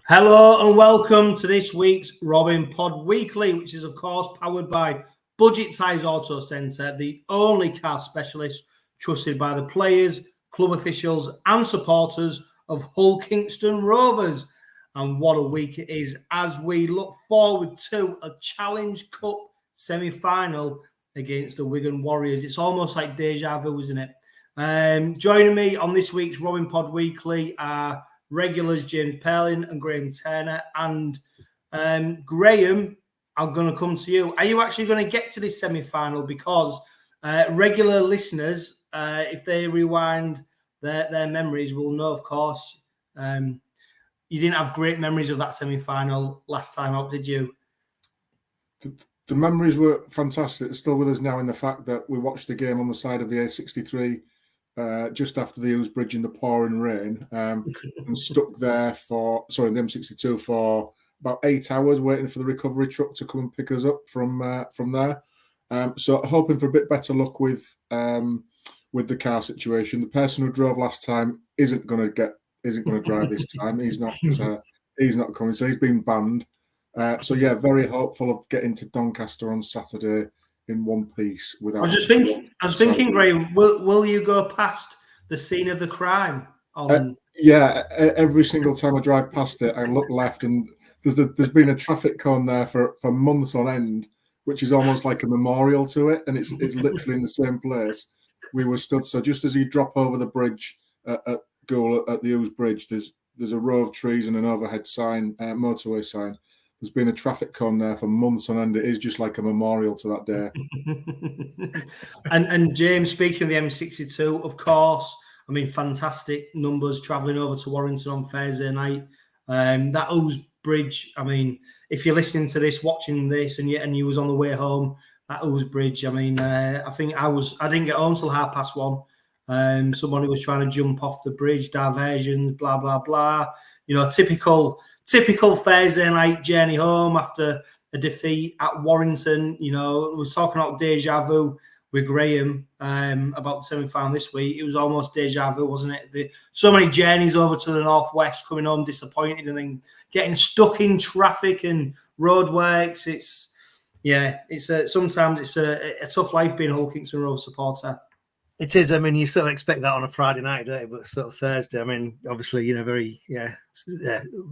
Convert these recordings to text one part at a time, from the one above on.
Hello and welcome to this week's Robin Pod Weekly, which is of course powered by Budget Tyres Auto Centre, the only car specialist trusted by the players, club officials and supporters of Hull Kingston Rovers. And what a week it is as we look forward to a Challenge Cup semi-final against the Wigan Warriors. It's almost like deja vu, isn't it? Joining me on this week's Robin Pod Weekly are regulars James Purling and Graham Turner. And Graham, I'm going to come to you. Are you actually going to get to this semi-final? Because regular listeners, if they rewind their memories, will know, of course, you didn't have great memories of that semi-final last time out, did you? The memories were fantastic. It's still with us now in the fact that we watched the game on the side of the A63 just after the Ewes Bridge in the pouring rain and stuck there the M62 for about 8 hours waiting for the recovery truck to come and pick us up from there. So hoping for a bit better luck with the car situation. The person who drove last time isn't going to drive this time. He's not coming, so he's been banned. So yeah, very hopeful of getting to Doncaster on Saturday in one piece. Without. I was thinking, Graham, will you go past the scene of the crime? Yeah, every single time I drive past it, I look left, and there's been a traffic cone there for months on end, which is almost like a memorial to it, and it's literally in the same place we were stood. So just as you drop over the bridge at Goal at the Ewes Bridge, there's a row of trees and an overhead sign, motorway sign. There's been a traffic cone there for months on end. It is just like a memorial to that day. and James, speaking of the M62, of course, I mean, fantastic numbers travelling over to Warrington on Thursday night. That Ewes Bridge, I mean, if you're listening to this, watching this, and you was on the way home, that Ewes Bridge, I mean, I think I didn't get home till 1:30. Somebody was trying to jump off the bridge, diversions, blah, blah, blah. You know, typical Thursday night journey home after a defeat at Warrington. You know, we was talking about deja vu with Graham about the semi-final this week. It was almost deja vu, wasn't it? So many journeys over to the northwest, coming home disappointed, and then getting stuck in traffic and roadworks. Sometimes it's a tough life being a Hull Kingston Rovers supporter. It is. I mean, you sort of expect that on a Friday night, don't you? But sort of Thursday, I mean, obviously, you know, very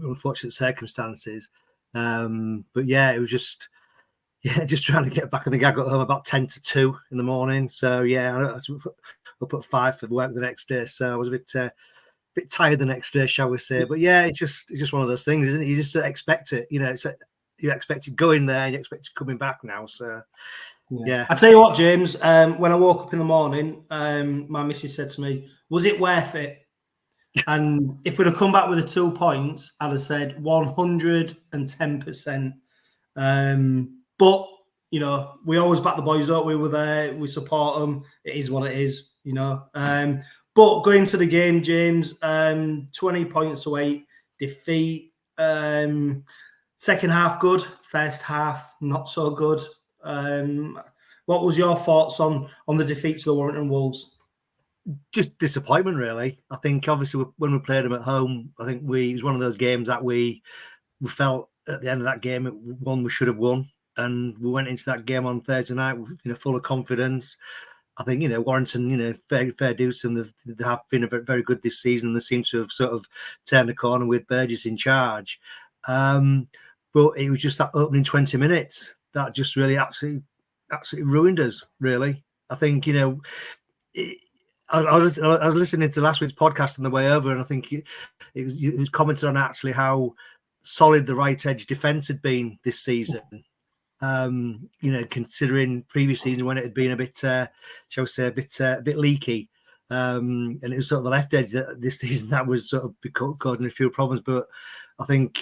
unfortunate circumstances. But yeah, it was just trying to get back. I think I got home about 10 to 2 in the morning. So yeah, I was up at 5 for work the next day. So I was a bit tired the next day, shall we say? But yeah, it's just one of those things, isn't it? You just expect it. You know, you expect it going there, and you expect it coming back now. So. Yeah. I tell you what, James, when I woke up in the morning, my missus said to me, was it worth it? And if we'd have come back with the 2 points, I'd have said 110%. But, you know, we always back the boys up. We were there. We support them. It is what it is, you know. But going to the game, James, 20 points to 8, defeat. Second half, good. First half, not so good. What was your thoughts on the defeat to the Warrington Wolves? Just disappointment, really. I think obviously when we played them at home, I think it was one of those games that we felt at the end of that game we should have won, and we went into that game on Thursday night, full of confidence. I think Warrington, fair dues to them. They have been very good this season, and they seem to have sort of turned the corner with Burgess in charge. But it was just that opening 20 minutes that just really absolutely ruined us, really. I think, I was listening to last week's podcast on the way over, and I think it was commented on actually how solid the right edge defence had been this season. Considering previous season when it had been a bit, shall we say, a bit leaky. And it was sort of the left edge that this season that was sort of causing a few problems. But I think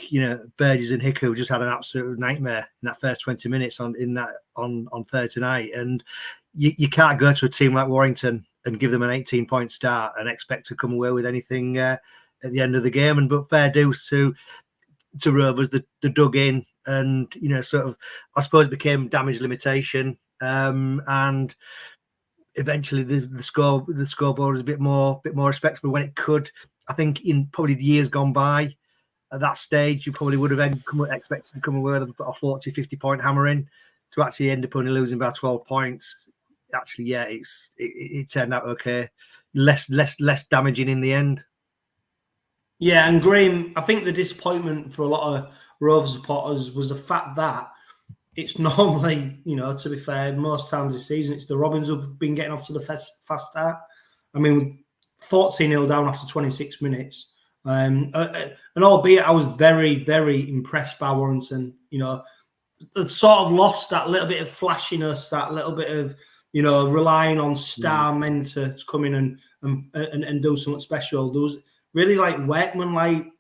Burgess and Hickey just had an absolute nightmare in that first 20 minutes on Thursday night, and you can't go to a team like Warrington and give them an 18-point start and expect to come away with anything at the end of the game. But fair dues to Rovers, they dug in, and sort of I suppose it became damage limitation, and eventually the scoreboard was a bit more respectable when it could. I think in probably the years gone by, at that stage, you probably would have expected to come away with a 40, 50 point hammering. To actually end up only losing by 12 points, actually, yeah, it turned out okay. Less damaging in the end. Yeah, and Graham, I think the disappointment for a lot of Rovers supporters was the fact that it's normally, to be fair, most times this season, it's the Robins who've been getting off to the fast start. I mean, 14-0 down after 26 minutes. And albeit I was very, very impressed by Warrington, they've sort of lost that little bit of flashiness, that little bit of, relying on star men to come in and do something special. There was really workman,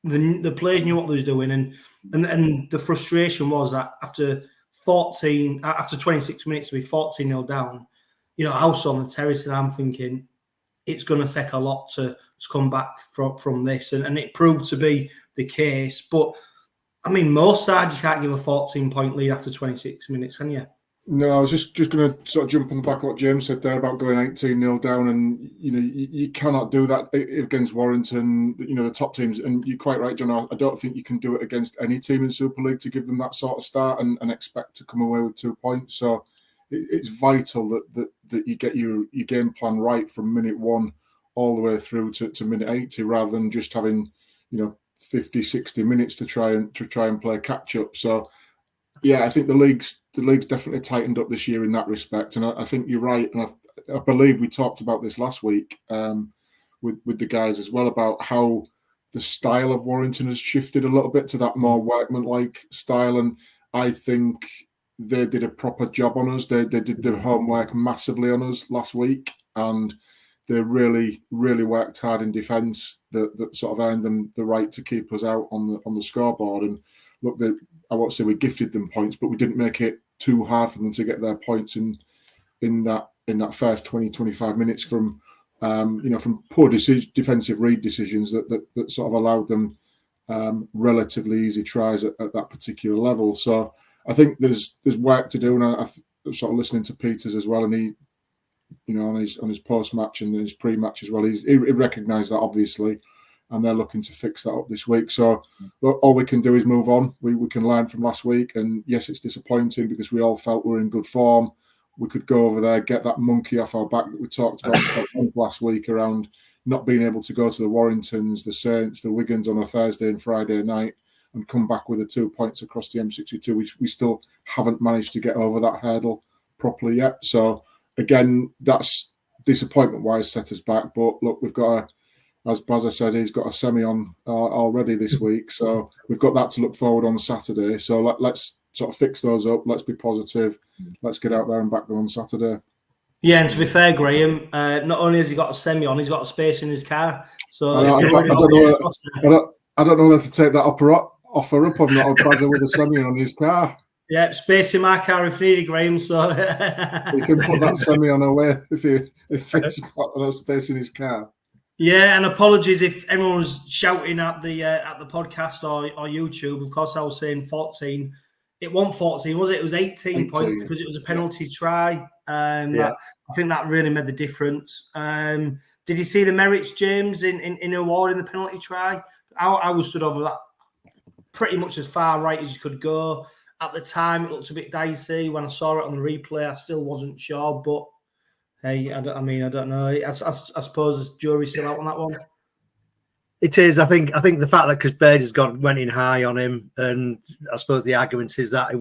the players knew what they was doing, and the frustration was that after 26 minutes to be 14-0 down, I was on the terrace and I'm thinking it's going to take a lot to come back from this, and it proved to be the case. But I mean, most sides you can't give a 14-point lead after 26 minutes, can you? No, I was just going to sort of jump on the back of what James said there about going 18-0 down, and you cannot do that against Warrington, the top teams. And you're quite right, John. I don't think you can do it against any team in Super League to give them that sort of start and expect to come away with 2 points. So it's vital that you get your game plan right from minute 1 all the way through to minute 80, rather than just having 50, 60 minutes to try and play catch up. So yeah, I think the league's definitely tightened up this year in that respect, and I think you're right. And I believe we talked about this last week with the guys as well, about how the style of Warrington has shifted a little bit to that more workman-like style, and I think they did a proper job on us. They did their homework massively on us last week, and they really, really worked hard in defence that sort of earned them the right to keep us out on the scoreboard. And look, I won't say we gifted them points, but we didn't make it too hard for them to get their points in that first 20, 25 minutes from poor defensive read decisions that sort of allowed them relatively easy tries at that particular level. So I think there's work to do, and I'm sort of listening to Peters as well, and he, on his post match and his pre match as well, he recognised that obviously, and they're looking to fix that up this week. So all we can do is move on. We can learn from last week, and yes, it's disappointing because we all felt we were in good form. We could go over there, get that monkey off our back that we talked about last week around not being able to go to the Warringtons, the Saints, the Wigans on a Thursday and Friday night, and come back with the 2 points across the M62. We still haven't managed to get over that hurdle properly yet. So again, that's disappointment-wise set us back. But look, we've got as Bazza said, he's got a semi on already this week. So we've got that to look forward on Saturday. So let's sort of fix those up. Let's be positive. Let's get out there and back them on Saturday. Yeah, and to be fair, Graham, not only has he got a semi on, he's got a space in his car. So I don't know whether to take that offer up or not. Bazza with a semi on his car. Yeah, space in my car if needed, Graham. So he can put that semi on away if he's got enough space in his car. Yeah, and apologies if anyone was shouting at the podcast or YouTube. Of course, I was saying 14. It wasn't 14, was it? It was 18 points because it was a penalty try. I think that really made the difference. Did you see the merits, James, in awarding the penalty try? I was stood over that pretty much as far right as you could go. At the time, it looked a bit dicey. When I saw it on the replay, I still wasn't sure. But hey, I don't know. I suppose the jury's still out on that one. It is. I think the fact that because Bird has went in high on him, and I suppose the argument is that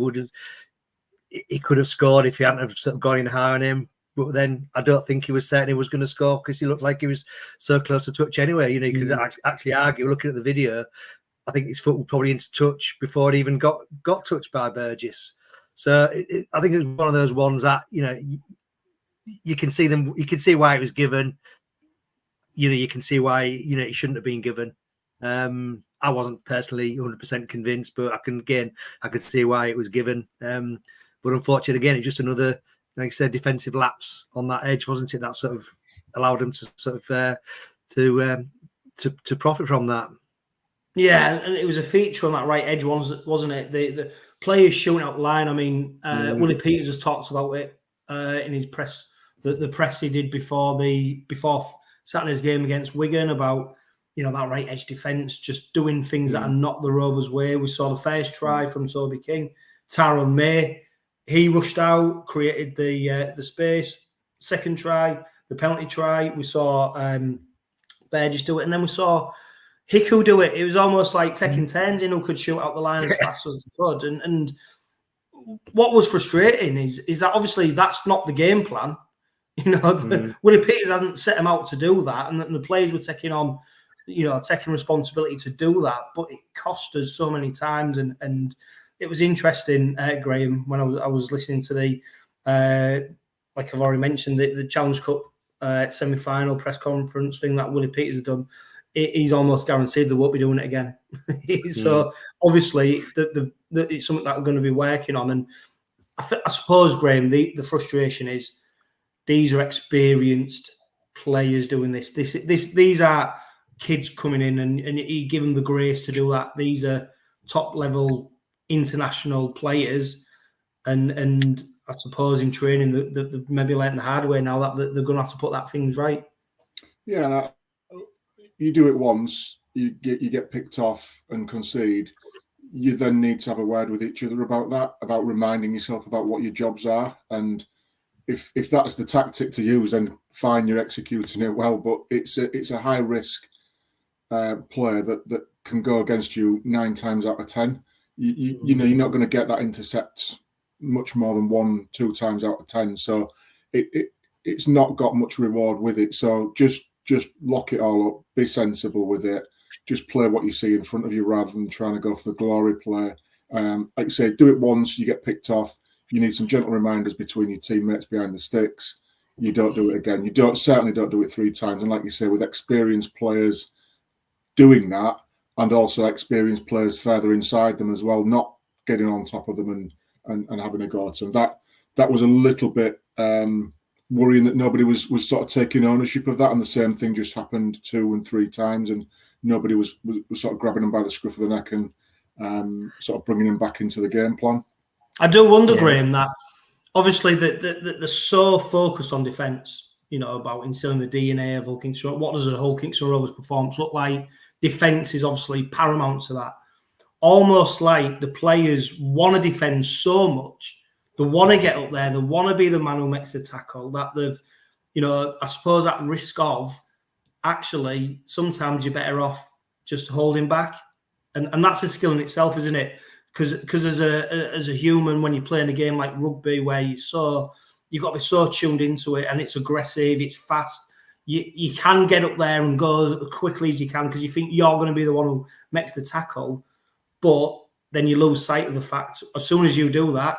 he could have scored if he hadn't have sort of gone in high on him. But then I don't think he was certain he was going to score because he looked like he was so close to touch anyway. You could actually argue looking at the video. I think his foot was probably into touch before it even got touched by Burgess. So I think it was one of those ones that you can see them. You can see why it was given. You can see why it shouldn't have been given. I wasn't personally 100% convinced, but I could see why it was given. But unfortunately, again, it's just another, like I said, defensive lapse on that edge, wasn't it? That sort of allowed him to sort of to profit from that. Yeah, and it was a feature on that right edge, wasn't it? The players shooting out the line. I mean, Willie Peters has talked about it in his press, the press he did before Saturday's game against Wigan about that right edge defence, just doing things that are not the Rovers' way. We saw the first try from Toby King, Tyrone May. He rushed out, created the space. Second try, the penalty try, we saw Burgess do it, and then we saw Hickle do it. It was almost like taking turns in who could shoot out the line as fast as he could. And what was frustrating is that obviously that's not the game plan. Willie Peters hasn't set him out to do that, and the players were taking on, taking responsibility to do that. But it cost us so many times, and it was interesting, Graham, when I was listening to the, like I've already mentioned, the Challenge Cup semi-final press conference thing that Willie Peters had done. He's almost guaranteed they won't be doing it again. So obviously, it's something that we're going to be working on. And I suppose, Graham, the frustration is these are experienced players doing this. These are kids coming in, and you give them the grace to do that. These are top level international players, and I suppose in training they've maybe learned the hard way now that they're going to have to put that things right. Yeah, you do it once, you get picked off and concede. You then need to have a word with each other about that, about reminding yourself about what your jobs are. And if that's the tactic to use, then fine, you're executing it well. But it's a high risk player that can go against you 9 times out of 10. You're not going to get that intercept much more than 1-2 times out of 10. So it's not got much reward with it. So just lock it all up, be sensible with it, just play what you see in front of you rather than trying to go for the glory play. Like I say, do it once, you get picked off. You need some gentle reminders between your teammates behind the sticks. You don't do it again. Certainly don't do it 3 times. And like you say, with experienced players doing that, and also experienced players further inside them as well, not getting on top of them and having a go at them. That was a little bit worrying that nobody was sort of taking ownership of that, and the same thing just happened 2 and 3 times, and nobody was sort of grabbing them by the scruff of the neck and sort of bringing them back into the game plan. I do wonder, Graham, that obviously they're so focused on defence, about instilling the DNA of Hull Kingston. What does a Hull Kingston Rovers performance look like? Defence is obviously paramount to that. Almost like the players want to defend so much, they want to get up there, they want to be the man who makes the tackle, that they've, I suppose at risk of, actually, sometimes you're better off just holding back. And that's a skill in itself, isn't it? Because as a human, when you're playing a game like rugby where you've got to be so tuned into it, and it's aggressive, it's fast, you can get up there and go as quickly as you can because you think you're going to be the one who makes the tackle. But then you lose sight of the fact, as soon as you do that,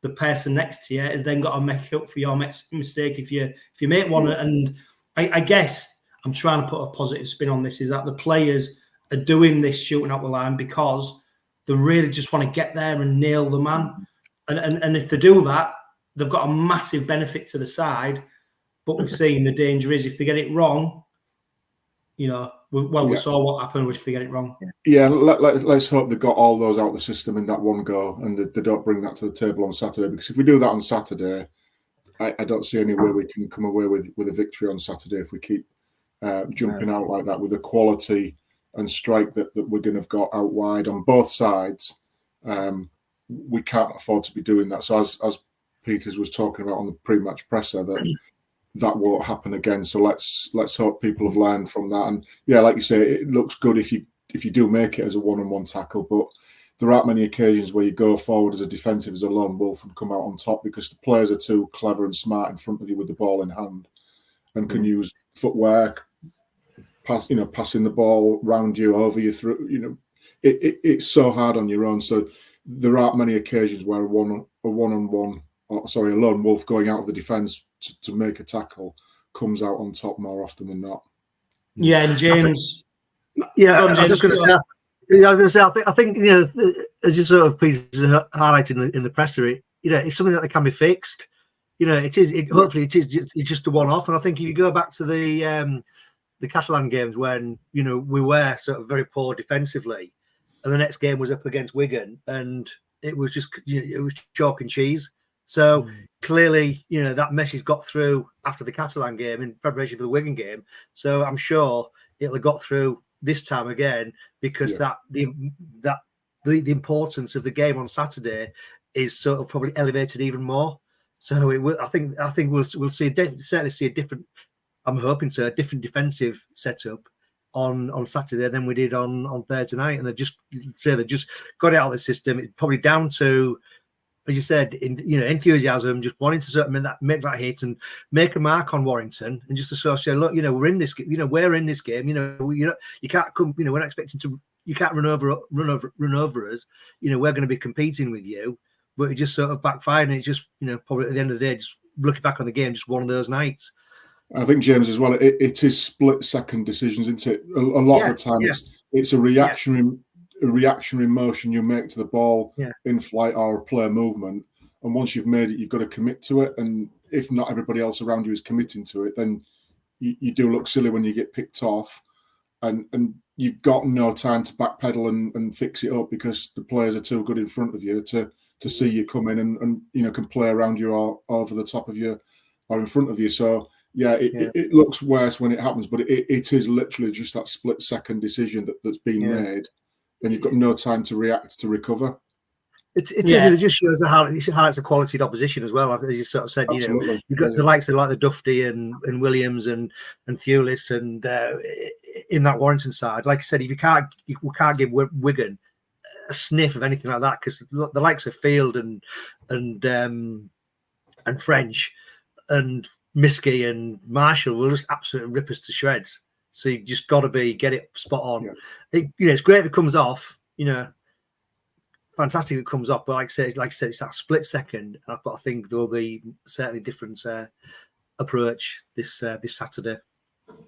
the person next to you has then got to make up for your mistake if you make one. And I guess I'm trying to put a positive spin on this, is that the players are doing this shooting out the line because they really just want to get there and nail the man. And if they do that, they've got a massive benefit to the side. But we've seen the danger is if they get it wrong, we saw what happened if they get it wrong. Yeah, let's hope they got all those out of the system in that one go, and they don't bring that to the table on Saturday. Because if we do that on Saturday, I don't see any way we can come away with a victory on Saturday if we keep jumping out like that with the quality and strike that Wigan have got out wide on both sides. We can't afford to be doing that. So as Peters was talking about on the pre-match presser, that won't happen again. So let's hope people have learned from that. And yeah, like you say, it looks good if you do make it as a one-on-one tackle, but there aren't many occasions where you go forward as a defensive, as a lone wolf, and come out on top because the players are too clever and smart in front of you with the ball in hand and can use footwork, passing the ball round you, over you, through. It's so hard on your own. So there aren't many occasions where a lone wolf going out of the defence to make a tackle comes out on top more often than not. Yeah, and James. I was just going to say. I think as you sort of highlighted in the presser, it's something that can be fixed. Hopefully it is just a one-off. And I think if you go back to the Catalan games when we were sort of very poor defensively, and the next game was up against Wigan, and it was just it was chalk and cheese. So clearly, that message got through after the Catalan game in preparation for the Wigan game. So I'm sure it'll have got through this time again, because the importance of the game on Saturday is sort of probably elevated even more. So it will, I think we'll see certainly see a different. I'm hoping so, a different defensive setup on Saturday than we did on Thursday night, and they just got it out of the system. It's probably down to, as you said, enthusiasm, just wanting to sort of make that hit and make a mark on Warrington, and just to sort of say, look, we're in this, we're in this game. You can't come, we're not expecting to, you can't run over us. We're going to be competing with you, but it just sort of backfired, and it's just, probably at the end of the day, just looking back on the game, just one of those nights. I think, James, as well, it is split-second decisions, isn't it? A lot of the time, it's a reactionary motion you make to the ball in flight or player movement, and once you've made it, you've got to commit to it. And if not everybody else around you is committing to it, then you do look silly when you get picked off, and you've got no time to backpedal and fix it up, because the players are too good in front of you to see you come in and can play around you or over the top of you or in front of you. So it looks worse when it happens, but it is literally just that split-second decision that's been made, and you've got no time to react, to recover. It just shows how it's a quality opposition as well. As you sort of said, Absolutely. You've got the likes of like the Duffy and Williams and 𝗬𝘂𝗍𝗏 and in that Warrington side. Like I said, if we can't give Wigan a sniff of anything like that, because the likes of Field and French and Miskey and Marshall will just absolutely rip us to shreds. So you just got to get it spot on. It's great if it comes off. Fantastic if it comes off. But like I said, it's that split second. And I think there will be certainly different approach this Saturday.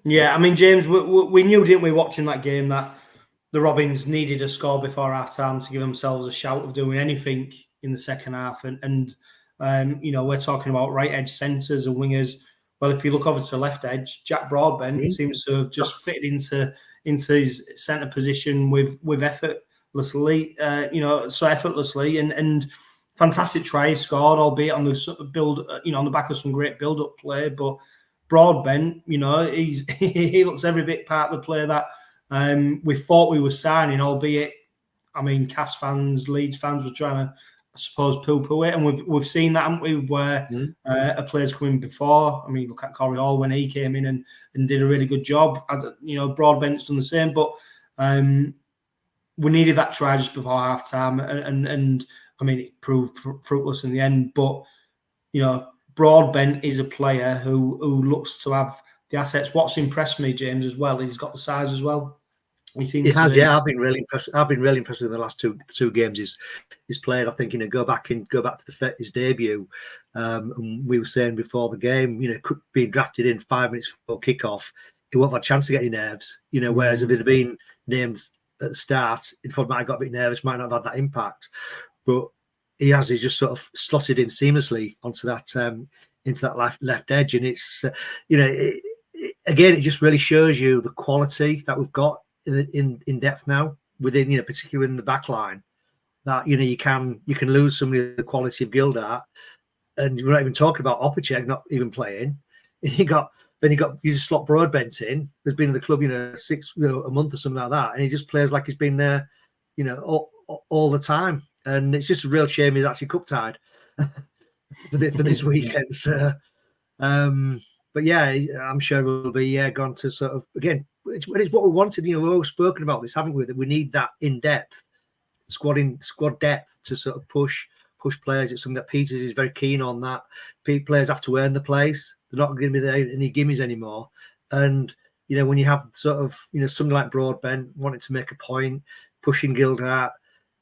Yeah, I mean, James, we knew, didn't we, watching that game, that the Robins needed a score before half-time to give themselves a shout of doing anything in the second half. And we're talking about right edge centres and wingers. Well, if you look over to the left edge, Jack Broadbent seems to have just fitted into his centre position with effortlessly, effortlessly, and fantastic try scored, albeit on the build, on the back of some great build-up play. But Broadbent, he looks every bit part of the player that we thought we were signing, albeit, I mean, Cass fans, Leeds fans were trying to, I suppose, poo-poo it, and we've seen that, haven't we, where a player's come in before. I mean, look at Corey Hall when he came in and did a really good job. As Broadbent's done the same, but we needed that try just before half-time, and I mean, it proved fruitless in the end. But Broadbent is a player who looks to have the assets. What's impressed me, James, as well, is he's got the size as well. He has, I've been really impressed. I've been really impressed with the last two games he's played. I think go back to his debut. And we were saying before the game, being drafted in 5 minutes before kickoff, he won't have a chance to get any nerves. Whereas if it had been named at the start, he probably might have got a bit nervous, might not have had that impact. But he's just sort of slotted in seamlessly onto that into that left edge, and it's again, it just really shows you the quality that we've got in depth now within, particularly in the back line, that you can lose some of the quality of 𝗀𝗲𝗏, and we're not even talking about 𝗏𝗏𝗏𝗏 not even playing. You just slot Broadbent in, who's been in the club a month or something like that, and he just plays like he's been there all the time. And it's just a real shame he's actually cup tied for this weekend. So, but yeah, I'm sure we'll be gone to sort of, again, it's what we wanted. We've always spoken about this, haven't we? That we need that in-depth squad depth to sort of push players. It's something that Peters is very keen on. That players have to earn the place. They're not going to be there any gimmies anymore. And when you have sort of something like Broadbent wanting to make a point, pushing 𝗀𝗲𝗏,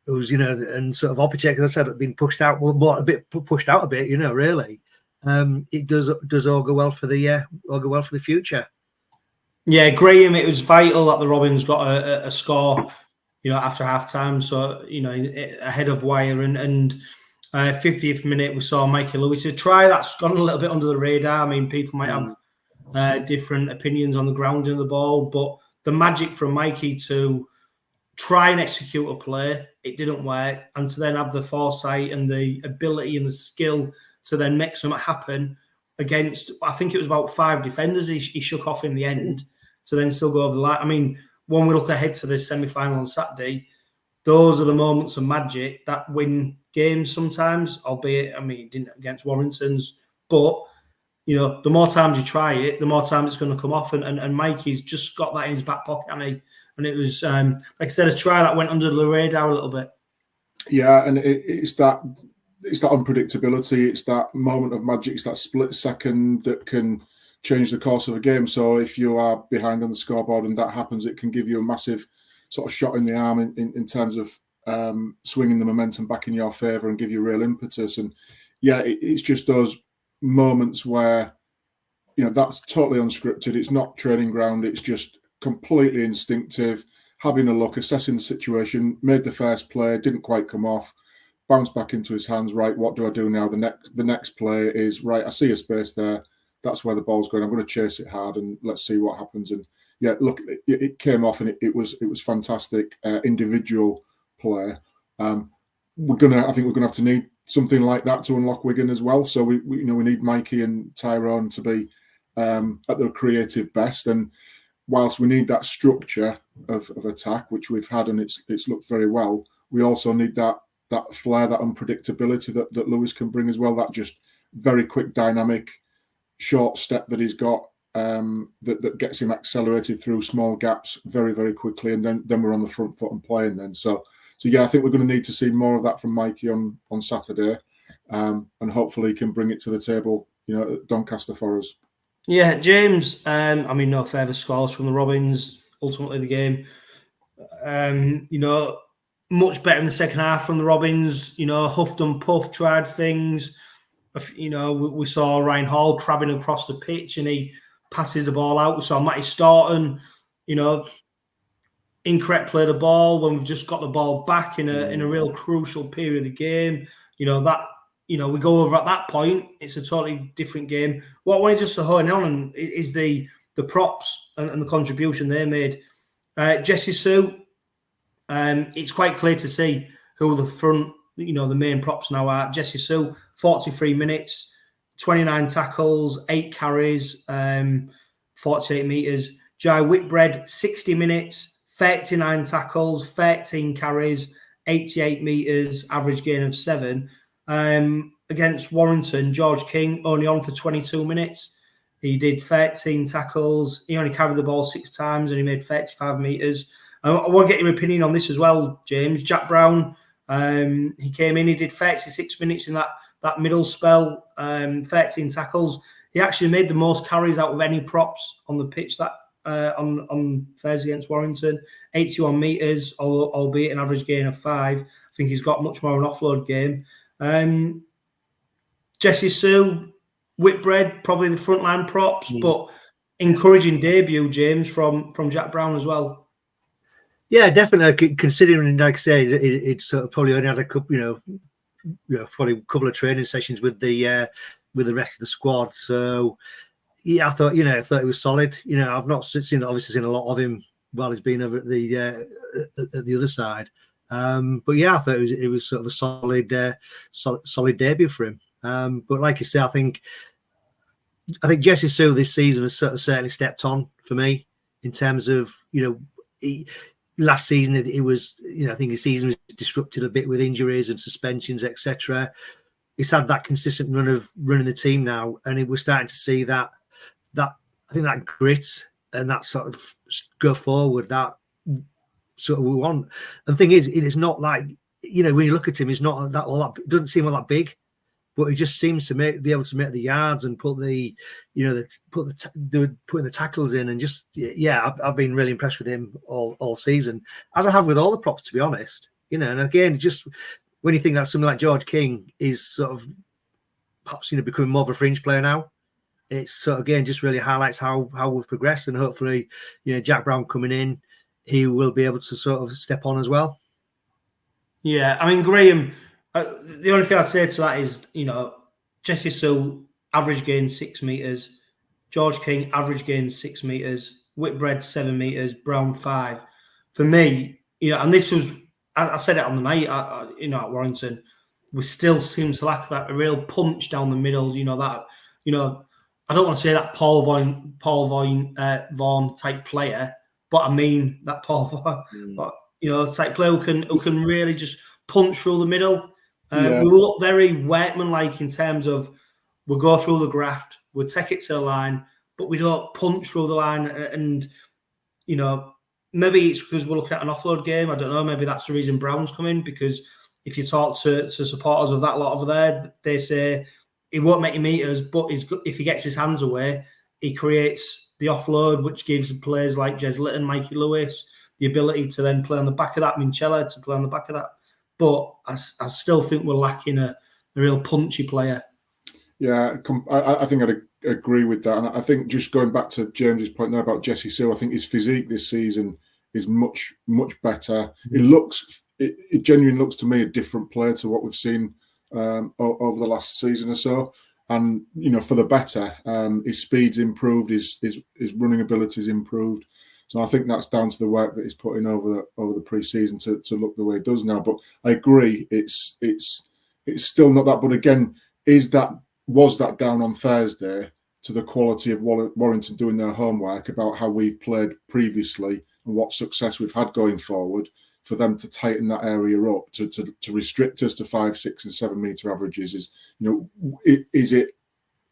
who's and sort of 𝗏𝗏𝗏𝗏, as I said, been pushed out a bit. Really, it does augur well for the future. Yeah, Graham, it was vital that the Robins got a score, after half-time. So, ahead of wire, and 50th minute, we saw Mikey Lewis. A try that's gone a little bit under the radar. I mean, people might have different opinions on the ground in the ball, but the magic from Mikey to try and execute a play, it didn't work, and to then have the foresight and the ability and the skill to then make something happen against, I think it was about 5 defenders he shook off in the end, to then still go over the line. I mean, when we look ahead to the semi-final on Saturday, those are the moments of magic that win games sometimes, albeit, I mean, he didn't against Warrington's, but, you know, the more times you try it, the more times it's going to come off. And Mikey's just got that in his back pocket, hasn't he? And it was, like I said, a try that went under the radar a little bit. Yeah, and it's that unpredictability. It's that moment of magic. It's that split second that can change the course of a game. So if you are behind on the scoreboard and that happens, it can give you a massive sort of shot in the arm in terms of swinging the momentum back in your favour and give you real impetus. And yeah, it's just those moments where, you know, that's totally unscripted. It's not training ground. It's just completely instinctive, having a look, assessing the situation, made the first play, didn't quite come off, bounced back into his hands. Right, what do I do now? The next play is, right, I see a space there. That's where the ball's going. I'm going to chase it hard and let's see what happens. And yeah, look, it came off and it was fantastic individual play. I think we're going to have to need something like that to unlock Wigan as well. So we need Mikey and Tyrone to be at their creative best. And whilst we need that structure of attack, which we've had and it's looked very well, we also need that flair, that unpredictability that Lewis can bring as well. That just very quick, dynamic, short step that he's got that gets him accelerated through small gaps very, very quickly, and then we're on the front foot and playing then. So yeah, I think we're going to need to see more of that from Mikey on Saturday, and hopefully he can bring it to the table, you know, at Doncaster for us. Yeah, James. I mean, no further scores from the Robins. Ultimately, the game, you know, much better in the second half from the Robins. You know, huffed and puffed, tried things. You know, we saw Ryan Hall crabbing across the pitch and he passes the ball out. We saw Matty Staunton, you know, incorrect play the ball when we've just got the ball back in a real crucial period of the game. You know, that, you know, we go over at that point, it's a totally different game. What I wanted just to hone on is the props and the contribution they made. 𝗫𝗓𝗂, it's quite clear to see who the front, you know, the main props now are. 𝗫𝗓𝗂, 43 minutes, 29 tackles, 8 carries, 48 metres. Jai Whitbread, 60 minutes, 39 tackles, 13 carries, 88 metres, average gain of 7. Against Warrington, George King only on for 22 minutes. He did 13 tackles. He only carried the ball 6 times and he made 35 metres. I want to get your opinion on this as well, James. Jack Brown, he came in, he did 36 minutes in that middle spell, 13 tackles. He actually made the most carries out of any props on the pitch that on Thursday against Warrington. 81 metres, albeit an average gain of 5. I think he's got much more of an offload game. 𝗫𝗓𝗂, Whitbread, probably the frontline props, but encouraging debut, James, from Jack Brown as well. Yeah, definitely. Considering, like I say, it's probably only had a couple, probably a couple of training sessions with the rest of the squad. So yeah, I thought it was solid. You know, I've not seen a lot of him while he's been over at the other side. But yeah, I thought it was sort of a solid debut for him. But like you say, I think 𝗫𝗓𝗂 this season has certainly stepped on for me in terms of, last season it was, I think his season was disrupted a bit with injuries and suspensions, etc. He's had that consistent run of running the team now, and we're starting to see that I think that grit and that sort of go forward that sort of we want. And the thing is, it is not like, when you look at him, he's not that all that, it doesn't seem all that big, but he just seems to be able to make the yards and putting the tackles in, and just I've been really impressed with him all season, as I have with all the props, to be honest. And again, just when you think that something like George King is sort of perhaps becoming more of a fringe player now, it's sort of, again, just really highlights how we've progressed, and hopefully Jack Brown coming in, he will be able to sort of step on as well. Yeah, I mean, Graham, the only thing I'd say to that is, 𝗫𝗓𝗂, average gain 6 metres. George King, average gain 6 metres. Whitbread, 7 metres. Brown, 5. For me, and this was, I said it on the night, at Warrington, we still seem to lack that real punch down the middle. I don't want to say that Paul Vaughan type player, but I mean that poor, but you know, type player who can really just punch through the middle. We look very Weightman-like in terms of we'll go through the graft, we'll take it to the line, but we don't punch through the line. And you know, maybe it's because we're looking at an offload game. I don't know. Maybe that's the reason Brown's coming, because if you talk to supporters of that lot over there, they say he won't make you meters, but if he gets his hands away, he creates the offload, which gives players like Jez Litton, Mikey Lewis, the ability to then play on the back of that, Minchella to play on the back of that. But I still think we're lacking a real punchy player. Yeah, I think I'd agree with that. And I think just going back to James's point there about Jessie Sue, I think his physique this season is much, much better. It genuinely looks to me a different player to what we've seen over the last season or so. And, you know, for the better, his speed's improved, his running ability's improved. So I think that's down to the work that he's put in over the pre-season to look the way it does now. But I agree, it's still not that. But again, was that down on Thursday to the quality of Warrington doing their homework about how we've played previously and what success we've had going forward, for them to tighten that area up, to restrict us to 5, 6 and 7 metre averages? Is, you know, is it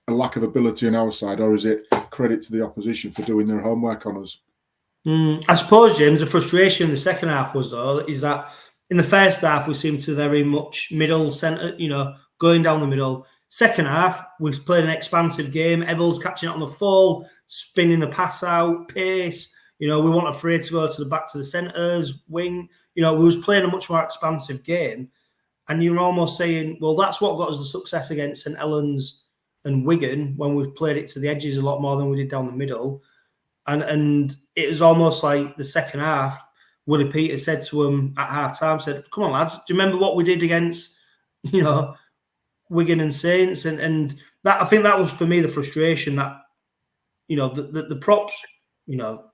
a lack of ability on our side, or is it credit to the opposition for doing their homework on us? I suppose, James, the frustration in the second half was, though, is that in the first half we seemed to very much middle centre, you know, going down the middle. Second half, we've played an expansive game. Evel's catching it on the full, spinning the pass out, pace. You know, we weren't afraid to go to the back to the centres, wing. You know, we was playing a much more expansive game. And you're almost saying, well, that's what got us the success against St Helens and Wigan, when we've played it to the edges a lot more than we did down the middle. And it was almost like the second half, Willie Peters said to him at half-time, said, come on, lads, do you remember what we did against, you know, Wigan and Saints? And that, I think that was, for me, the frustration that, you know, the props, you know,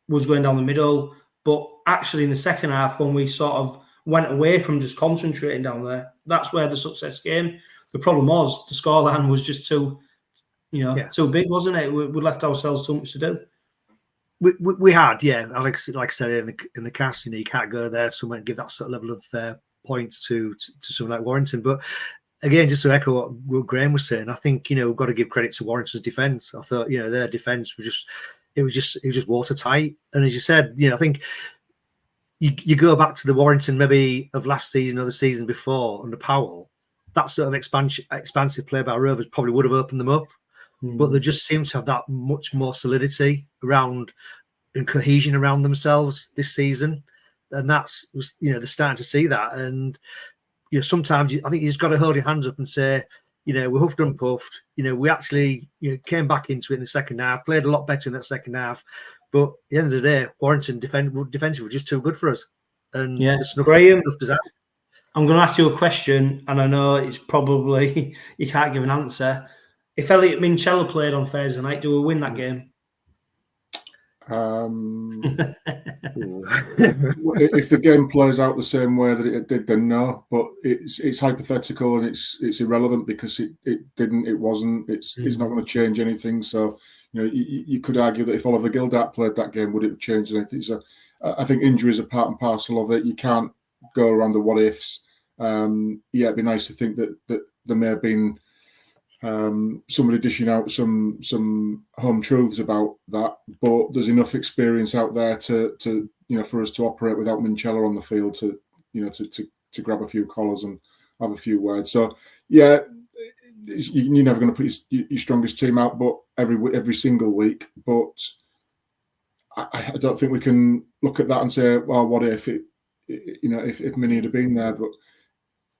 was going down the middle. But actually in the second half, when we sort of went away from just concentrating down there, that's where the success came. The problem was the scoreline was just too, you know, too big, wasn't it? We left ourselves so much to do. We had, like I said in the cast, you know, you can't go there somewhere and give that sort of level of points to someone like Warrington. But again, just to echo what Graham was saying, I think, you know, we've got to give credit to Warrington's defence. I thought, you know, their defence was just watertight. And as you said, you know, I think you go back to the Warrington maybe of last season or the season before under Powell, that sort of expansive play by Rovers probably would have opened them up. But they just seem to have that much more solidity around and cohesion around themselves this season. And that's, you know, they're starting to see that. And, you know, sometimes I think you just got to hold your hands up and say, you know, we're huffed and puffed. You know, we actually, you know, came back into it in the second half, played a lot better in that second half. But at the end of the day, Warrington defensive were just too good for us. And Graham, I'm going to ask you a question, and I know it's probably you can't give an answer. If Elliot Minchella played on Thursday night, do we win that game? If the game plays out the same way that it did, then no. But it's hypothetical and it's irrelevant, because it wasn't. It's not going to change anything. So, you know, you could argue that if Oliver Gildart played that game, would it have changed anything? So I think injuries are part and parcel of it. You can't go around the what ifs. It'd be nice to think that there may have been somebody dishing out some home truths about that, but there's enough experience out there to you know, for us to operate without Minchella on the field to, you know, to grab a few collars and have a few words. So yeah, you're never going to put your strongest team out, but every single week. But I don't think we can look at that and say, well, what if it, you know, if Minnie had been there? But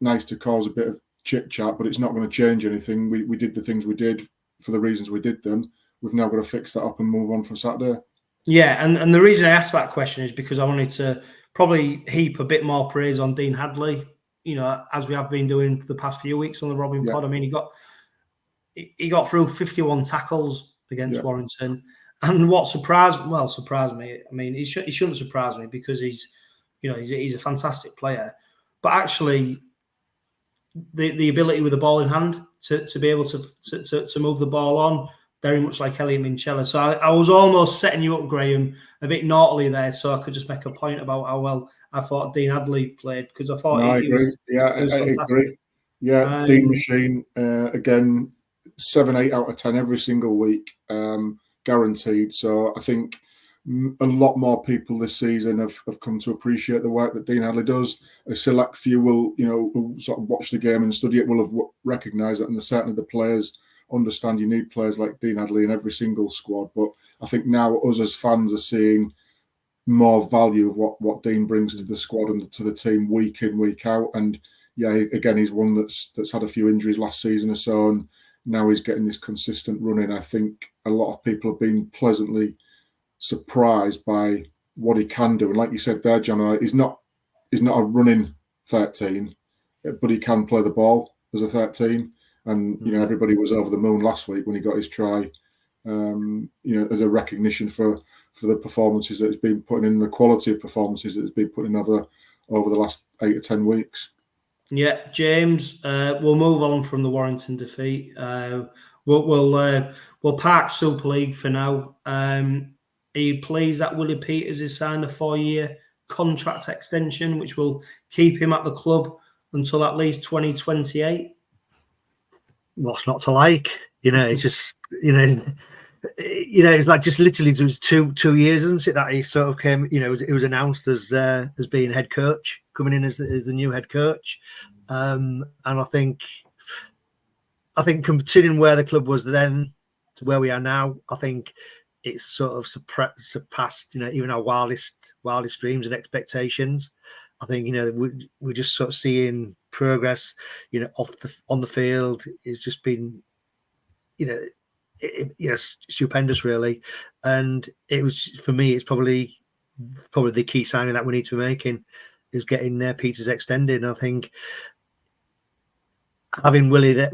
nice to cause a bit of chit chat, but it's not going to change anything. We did the things we did for the reasons we did them. We've now got to fix that up and move on for Saturday. Yeah, and the reason I asked that question is because I wanted to probably heap a bit more praise on Dean Hadley, you know, as we have been doing for the past few weeks on the Robin Pod. I mean, he got through 51 tackles against Warrington, and what surprised me. I mean, he shouldn't surprise me, because he's a fantastic player, but actually, the ability with the ball in hand to be able to move the ball on, very much like Elliot Minchella. So I was almost setting you up, Graham, a bit naughtily there, so I could just make a point about how well I thought Dean Hadley played, because I thought I agree. I agree. Yeah, Dean Machine, again, 7, 8 out of 10 every single week, guaranteed. So I think a lot more people this season have come to appreciate the work that Dean Hadley does. A select few will, who sort of watch the game and study it will have recognised it, and certainly the players understand you need players like Dean Hadley in every single squad. But I think now us as fans are seeing more value of what Dean brings to the squad and to the team week in, week out. And yeah, again, he's one that's had a few injuries last season or so, and now he's getting this consistent run in. I think a lot of people have been pleasantly surprised by what he can do. And like you said there, Johno, he's not a running 13, but he can play the ball as a 13. And everybody was over the moon last week when he got his try. As a recognition for the performances that he's been putting in, the quality of performances that he's been putting over the last 8 or 10 weeks. Yeah, James, we'll move on from the Warrington defeat. We'll park Super League for now. Are you pleased that Willie Peters has signed a 4-year contract extension, which will keep him at the club until at least 2028? What's not to like? It's just, it's like just literally it was 2 years, isn't it, that he sort of came, it was announced as being head coach, coming in as the new head coach. And I think considering where the club was then to where we are now, I think it's sort of surpassed, even our wildest dreams and expectations. I think, we're just sort of seeing progress, on the field. It's just been, stupendous, really. And it was, for me, it's probably the key signing that we need to be making is getting Peters extended. And I think having Willie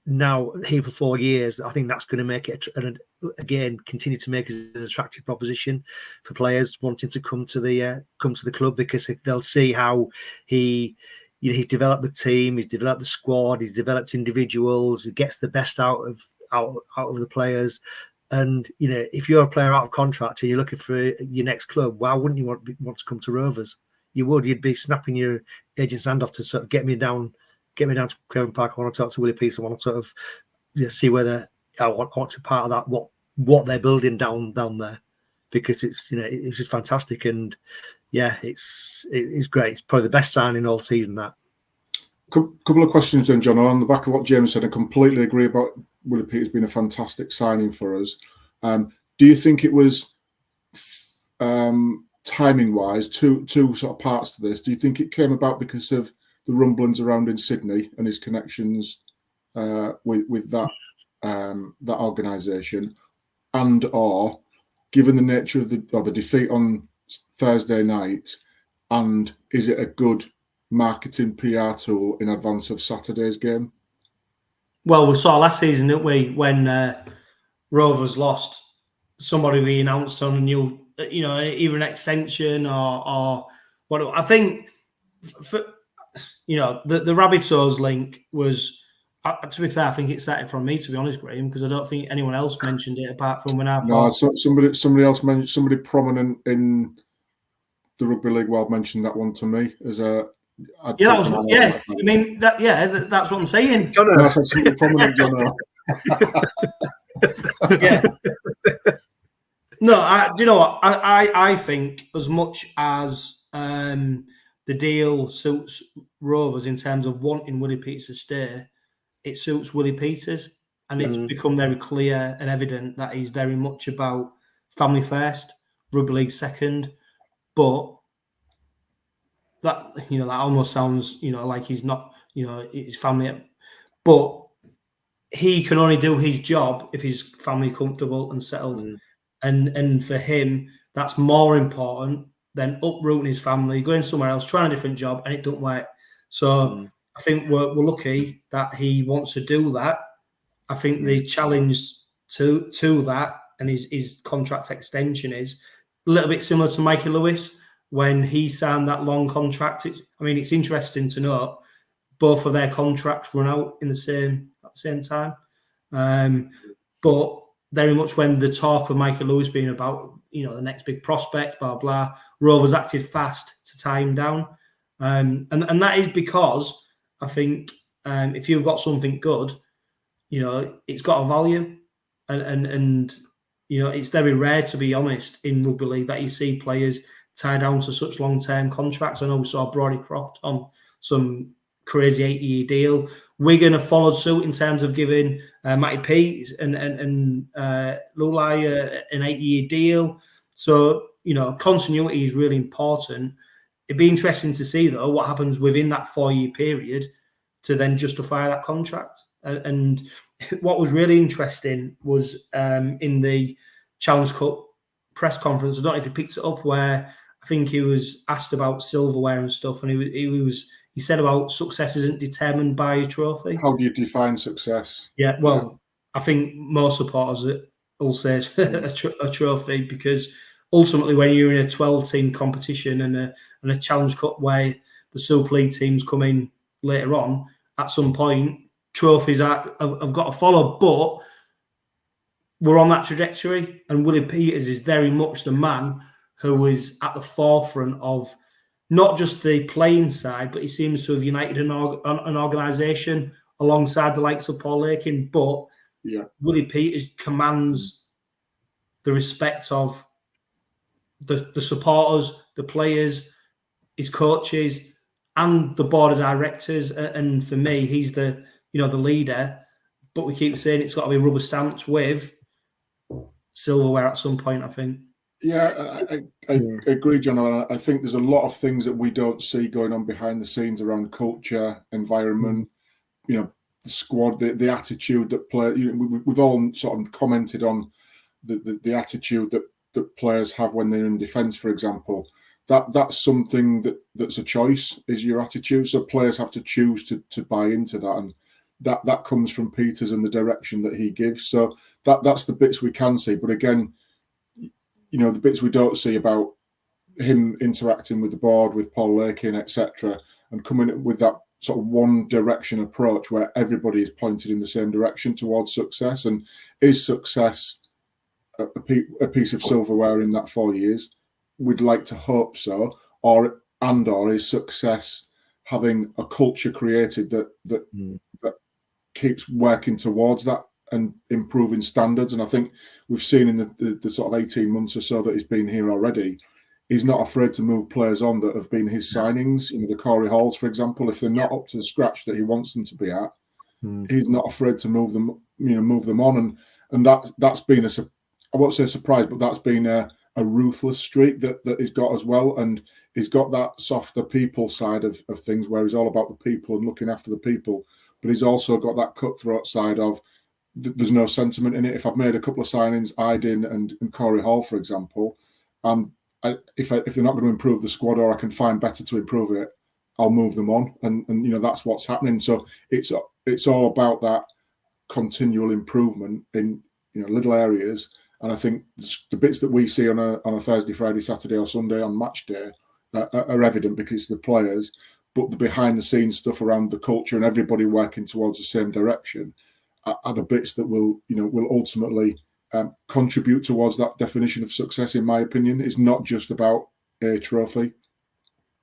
now here for 4 years, I think that's going to make it, again, continue to make it an attractive proposition for players wanting to come to the club, because they'll see how he's developed the team, he's developed the squad, he's developed individuals, he gets the best out of the players. And if you're a player out of contract and you're looking for your next club, why wouldn't you want to come to Rovers? You'd be snapping your agent's hand off to sort of get me down to Craven Park. I want to talk to Willie Peters. I want to sort of see whether I want to be part of that, what they're building down there, because it's it's just fantastic. And yeah, it's great. It's probably the best signing all season. That. Couple of questions then, John. On the back of what James said, I completely agree about Willie Peters being a fantastic signing for us. Do you think it was timing-wise, two sort of parts to this? Do you think it came about because of the rumblings around in Sydney and his connections with that organisation, and/or given the nature of the defeat on Thursday night, and is it a good marketing PR tool in advance of Saturday's game? Well, we saw last season, didn't we, when Rovers lost, somebody we announced on a new, either an extension or what. I think for the Rabbitohs link was, to be fair, I think it started from me, to be honest, Graham, because I don't think anyone else mentioned it apart from when I. No, somebody else mentioned, somebody prominent in the rugby league world mentioned that one to me as a. I mean that. Yeah, that's what I'm saying. No, I said somebody prominent, Johno. Yeah. No, do you know what? I think as much as the deal suits Rovers in terms of wanting Willie Peters to stay, it suits Willie Peters, and it's become very clear and evident that he's very much about family first, rugby league second, but. That that almost sounds like he's not his family, but he can only do his job if his family comfortable and settled, and for him that's more important than uprooting his family, going somewhere else, trying a different job, and it don't work. So I think we're lucky that he wants to do that. I think the challenge to that and his contract extension is a little bit similar to Mikey Lewis. When he signed that long contract, it's interesting to note both of their contracts run out at the same time. but very much when the talk of Michael Lewis being about, the next big prospect, blah, blah, Rovers acted fast to tie him down. And that is because I think if you've got something good, it's got a value. And it's very rare, to be honest, in rugby league that you see players tied down to such long-term contracts. I know we saw Brodie Croft on some crazy 8-year deal. Wigan have followed suit in terms of giving Matty P and Lulai an 8-year deal. So, continuity is really important. It'd be interesting to see, though, what happens within that 4-year period to then justify that contract. And what was really interesting was in the Challenge Cup press conference, I don't know if he picked it up, where I think he was asked about silverware and stuff, and he said about success isn't determined by a trophy. How do you define success? Yeah, well, I think most supporters will say a trophy, because ultimately when you're in a 12-team competition and a Challenge Cup where the Super League teams come in later on, at some point, trophies have got to follow. But we're on that trajectory, and Willie Peters is very much the man who is at the forefront of not just the playing side, but he seems to have united an organisation alongside the likes of Paul Lakin. But Willie Peters commands the respect of the supporters, the players, his coaches, and the board of directors. And for me, he's the leader. But we keep saying it's got to be rubber stamped with silverware at some point, I think. Yeah, I agree, John. I think there's a lot of things that we don't see going on behind the scenes around culture, environment, the squad, the attitude that play. We've all sort of commented on the attitude that players have when they're in defence, for example. That's something that's a choice, is your attitude. So players have to choose to buy into that, and that comes from Peters and the direction that he gives. So that's the bits we can see. But again, the bits we don't see about him interacting with the board, with Paul Lakin, etc., and coming with that sort of one direction approach where everybody is pointed in the same direction towards success. And is success a piece of silverware in that 4 years? We'd like to hope so. Or is success having a culture created that keeps working towards that and improving standards? And I think we've seen in the sort of 18 months or so that he's been here already, he's not afraid to move players on that have been his signings. The Corey Halls, for example, if they're not up to the scratch that he wants them to be at, he's not afraid to move them on. And that's been I won't say a surprise, but that's been a ruthless streak that he's got as well. And he's got that softer people side of things where he's all about the people and looking after the people. But he's also got that cutthroat side of there's no sentiment in it. If I've made a couple of signings, Aydin and Corey Hall, for example, if they're not going to improve the squad, or I can find better to improve it, I'll move them on. And that's what's happening. So it's all about that continual improvement in little areas. And I think the bits that we see on a Thursday, Friday, Saturday, or Sunday on match day are evident because it's the players. But the behind the scenes stuff around the culture and everybody working towards the same direction are the bits that will ultimately contribute towards that definition of success. In my opinion, it's not just about a trophy.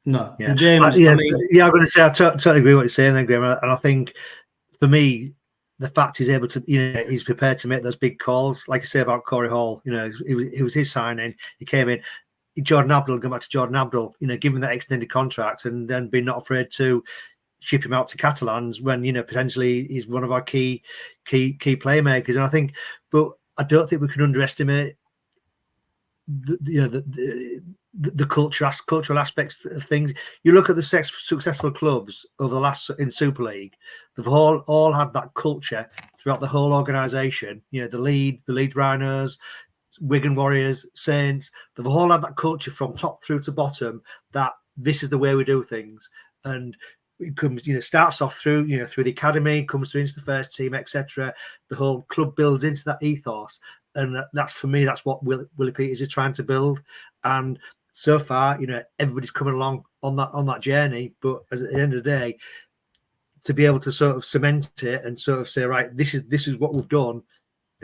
No, yeah, James. I'm going to say I totally agree with what you're saying, then, Graham. And I think for me, the fact he's able to, he's prepared to make those big calls, like I say about Corey Hall. It was his signing. He came in. Jordan Abdul, going back to Jordan Abdul, give him that extended contract and then be not afraid to ship him out to Catalans when potentially he's one of our key playmakers. And I think, but I don't think we can underestimate the cultural aspects of things. You look at the successful clubs over the last in Super League; they've all had that culture throughout the whole organisation. The Leeds Rhinos, Wigan Warriors, Saints, they've all had that culture from top through to bottom, that this is the way we do things. And it comes, starts off through the academy, comes through into the first team, etc. The whole club builds into that ethos. And that's, for me, that's what Willie Peters is trying to build. And so far, everybody's coming along on that journey. But at the end of the day, to be able to sort of cement it and sort of say, right, this is what we've done,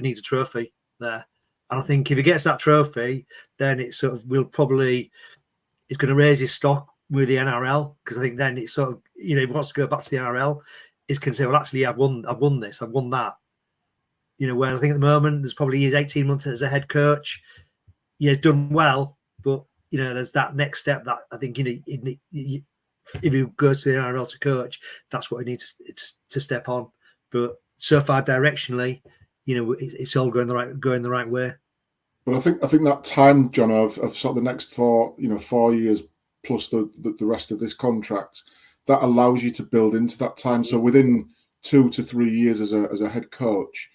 needs a trophy there. And I think if he gets that trophy, then it sort of it's going to raise his stock with the NRL, because I think then it's sort of, if he wants to go back to the NRL, he can say, well, actually, I've won this, I've won that. Where I think at the moment there's probably 18 months as a head coach. He's done well, but there's that next step that I think if he goes to the NRL to coach, that's what he needs to step on. But so far, directionally, it's all going the right way. But I think that time, John, of sort of the next 4 years plus the rest of this contract, that allows you to build into that time. So within 2 to 3 years as a head coach,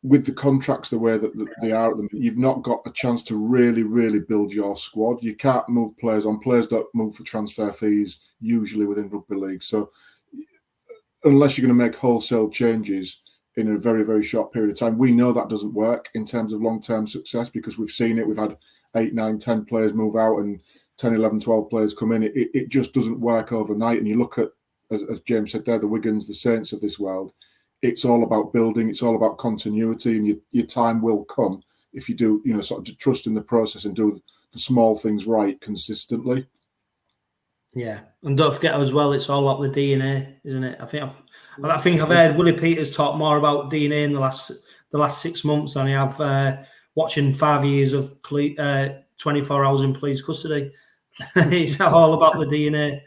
with the contracts the way that they are at the moment, you've not got a chance to really, really build your squad. You can't move players on. Players don't move for transfer fees usually within rugby league. So unless you're going to make wholesale changes in a very, very short period of time, we know that doesn't work in terms of long-term success, because we've seen it. We've had 8, 9, 10 players move out and 10, 11, 12 players come in. It just doesn't work overnight. And you look at, as James said there, the Wigans, the Saints of this world, it's all about building. It's all about continuity, and your time will come if you do, sort of trust in the process and do the small things right consistently. Yeah, and don't forget as well, it's all about the DNA, isn't it? I think I've heard Willie Peters talk more about DNA in the last 6 months than I have watching 5 years of 24 hours in police custody. It's all about the DNA.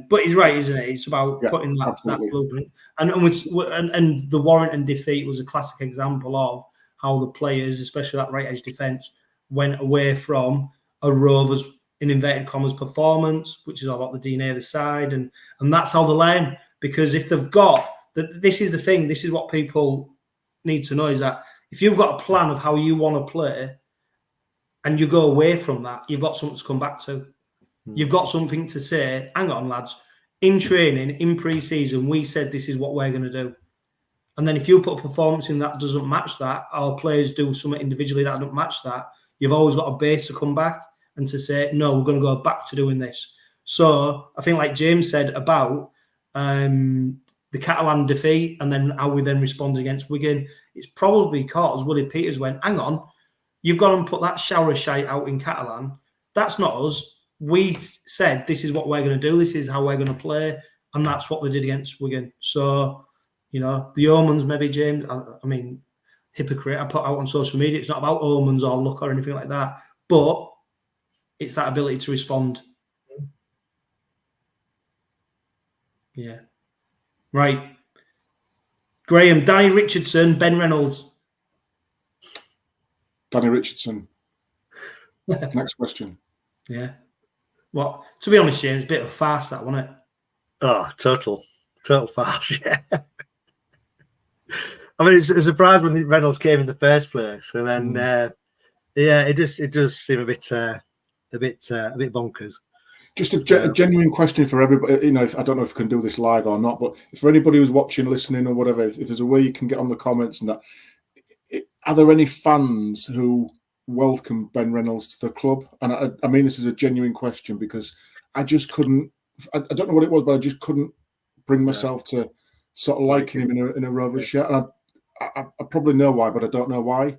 But he's right, isn't it? It's about putting that blueprint. And the Warrington defeat was a classic example of how the players, especially that right edge defence, went away from a Rovers, in inverted commas, performance, which is all about the DNA of the side, and that's how they learn. Because if they've got this is the thing, this is what people need to know, is that if you've got a plan of how you want to play and you go away from that, you've got something to come back to. You've got something to say, hang on, lads, in training, in pre-season, we said this is what we're going to do. And then if you put a performance in that doesn't match that, our players do something individually that don't match that, you've always got a base to come back and to say, no, we're going to go back to doing this. So I think, like James said about the Catalan defeat and then how we then responded against Wigan, it's probably because Willie Peters went, hang on, you've gone and put that shower shite out in Catalan. That's not us. We said this is what we're going to do. This is how we're going to play. And that's what they did against Wigan. So, the omens, maybe, James, I mean, hypocrite, I put out on social media, it's not about omens or luck or anything like that. But it's that ability to respond. Yeah. Right. Graham, Danny Richardson, Ben Reynolds. Danny Richardson. Next question. Yeah. Well, to be honest, James, a bit of a farce, that, wasn't it? Oh, total farce, yeah. I mean, it's a surprise when Reynolds came in the first place, and then it does seem a bit bonkers. Just a genuine question for everybody. I don't know if we can do this live or not, but for anybody who's watching, listening, or whatever, if there's a way you can get on the comments and that, are there any fans who welcome Ben Reynolds to the club? And I mean, this is a genuine question, because I just couldn't. I don't know what it was, but I just couldn't bring myself to sort of liking him in a Rovers shirt. And I probably know why, but I don't know why.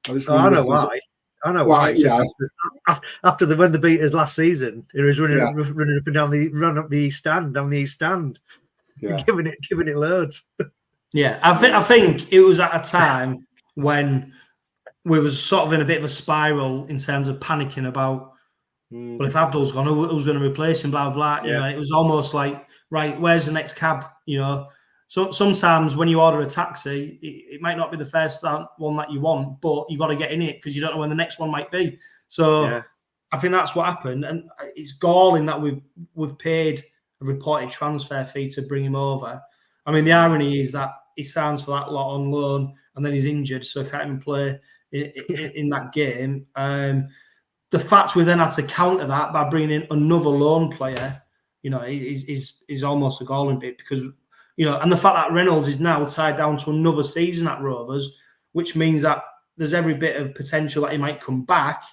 I know why. I know why. Yeah. After when they beat us last season, he was running up and down the east stand, giving it loads. Yeah, I think it was at a time when we was sort of in a bit of a spiral in terms of panicking about, well, if Abdul's gone, who's going to replace him? Blah blah. Yeah. It was almost like, right, where's the next cab? So sometimes when you order a taxi, it might not be the first one that you want, but you got to get in it because you don't know when the next one might be. So I think that's what happened, and it's galling that we've paid a reported transfer fee to bring him over. I mean, the irony is that he signs for that lot on loan, and then he's injured, so can't even play in that game. The fact we then had to counter that by bringing in another loan player, is almost a galling bit, because. And the fact that Reynolds is now tied down to another season at Rovers, which means that there's every bit of potential that he might come back,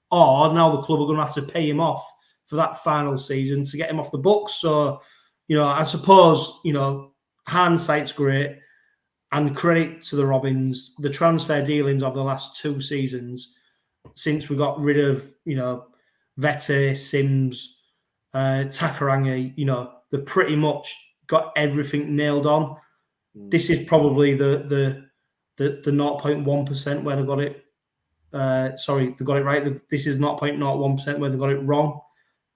or now the club are going to have to pay him off for that final season to get him off the books. So, I suppose, hindsight's great. and credit to the Robins, the transfer dealings of the last 2 seasons, since we got rid of, Vete, Sims, Takairangi, they've pretty much got everything nailed on. This is probably the 0.1% where they got it. Sorry, they got it right. This is 0.01% where they got it wrong.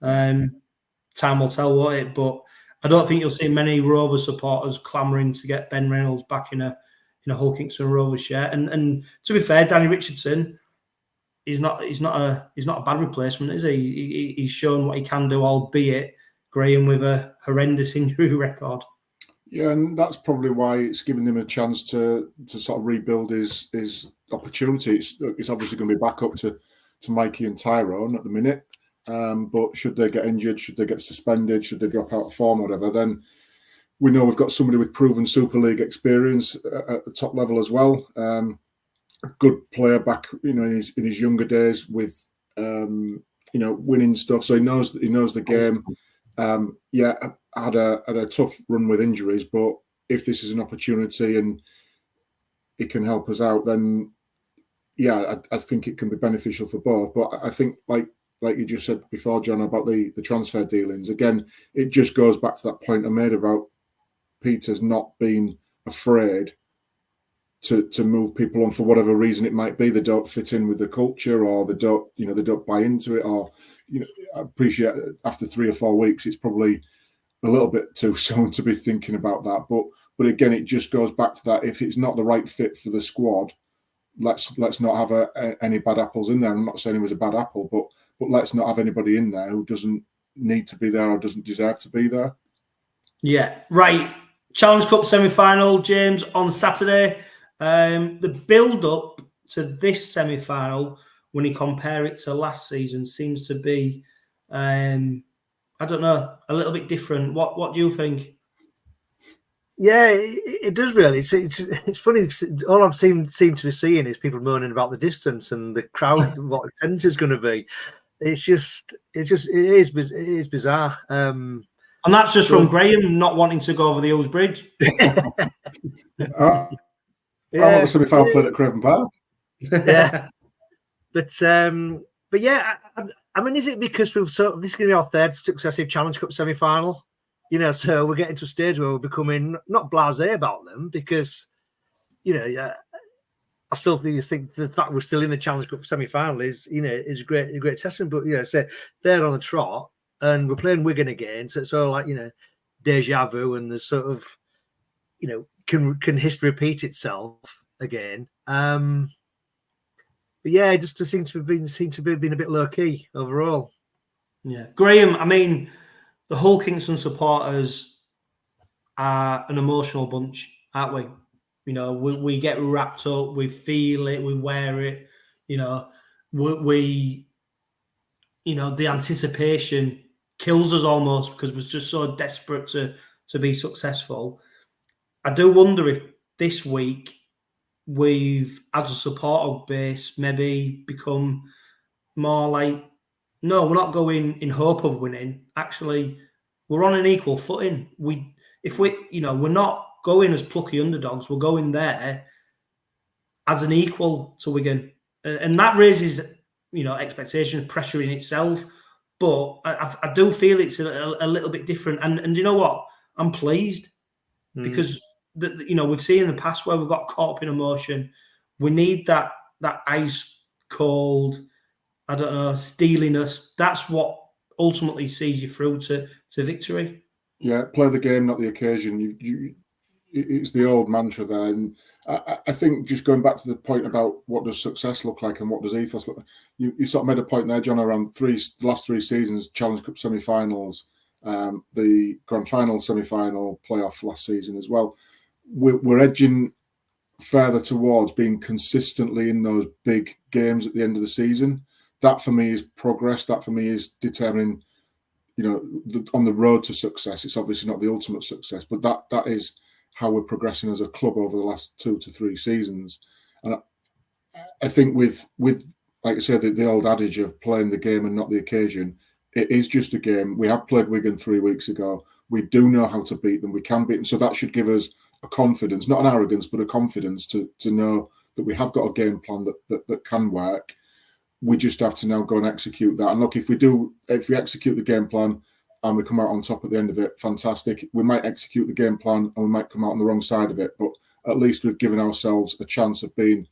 Time will tell, won't it? But I don't think you'll see many Rovers supporters clamouring to get Ben Reynolds back in a Hull Kingston Rovers shirt. And to be fair, Danny Richardson, he's not a bad replacement, is he? He's shown what he can do, albeit Graham with a horrendous injury record. Yeah, and that's probably why it's given him a chance to sort of rebuild his opportunity. It's obviously going to be back up to Mikey and Tyrone at the minute. But should they get injured, should they get suspended, should they drop out of form, whatever, then we know we've got somebody with proven Super League experience at the top level as well. A good player back, in his younger days with winning stuff. So he knows the game. Had a tough run with injuries, but if this is an opportunity and it can help us out, then I think it can be beneficial for both. But I think like you just said before, John, about the transfer dealings, again, it just goes back to that point I made about Peters not being afraid to move people on for whatever reason it might be. They don't fit in with the culture, or they don't buy into it, or I appreciate after 3 or 4 weeks it's probably a little bit too soon to be thinking about that. But again, it just goes back to that. If it's not the right fit for the squad, let's not have any bad apples in there. I'm not saying he was a bad apple, but let's not have anybody in there who doesn't need to be there or doesn't deserve to be there. Yeah, right. Challenge Cup semi-final, James, on Saturday. The build-up to this semi-final, when you compare it to last season, seems to be, I don't know, a little bit different. What do you think? Yeah, it does really. It's funny. All I've seem to be seeing is people moaning about the distance and the crowd, what attendance is going to be. It is bizarre. And that's just from Graham not wanting to go over the Ouse Bridge. I want the semi-final played at Craven Park. Yeah, but yeah, I mean, is it because this is going to be our 3rd successive Challenge Cup semi-final? So we're getting to a stage where we're becoming not blasé about them, because, I still think the fact we're still in the Challenge Cup semi-final is a great testament. But so they're on the trot and we're playing Wigan again, so it's all like deja vu, and there's sort of can history repeat itself again? But yeah, it just seems to have been a bit low key overall. Yeah, Graham. I mean, the Hull Kingston supporters are an emotional bunch, aren't we? We get wrapped up, we feel it, we wear it. We the anticipation kills us almost, because we're just so desperate to be successful. I do wonder if this week we've, as a supporter base, maybe become more like, no, we're not going in hope of winning. Actually, we're on an equal footing. We're not going as plucky underdogs. We're going there as an equal to Wigan, and that raises expectations, pressure in itself. But I do feel it's a little bit different. And you know what? I'm pleased, because we've seen in the past where we've got caught up in emotion. We need that ice cold, I don't know, steeliness. That's what ultimately sees you through to victory. Yeah, play the game, not the occasion. It's the old mantra there. And I think, just going back to the point about what does success look like and what does ethos look like, you sort of made a point there, John, around the last 3 seasons, Challenge Cup semi-finals, the Grand Final, semi-final, playoff last season as well. We're edging further towards being consistently in those big games at the end of the season. That for me is progress. That for me is determining, on the road to success. It's obviously not the ultimate success, but that is how we're progressing as a club over the last 2 to 3 seasons. And I think with like I said, the old adage of playing the game and not the occasion, it is just a game. We have played Wigan 3 weeks ago. We do know how to beat them. We can beat them. So that should give us a confidence, not an arrogance, but a confidence to know that we have got a game plan that can work. We just have to now go and execute that. And look, if we execute the game plan and we come out on top at the end of it, fantastic. We might execute the game plan and we might come out on the wrong side of it, but at least we've given ourselves a chance of being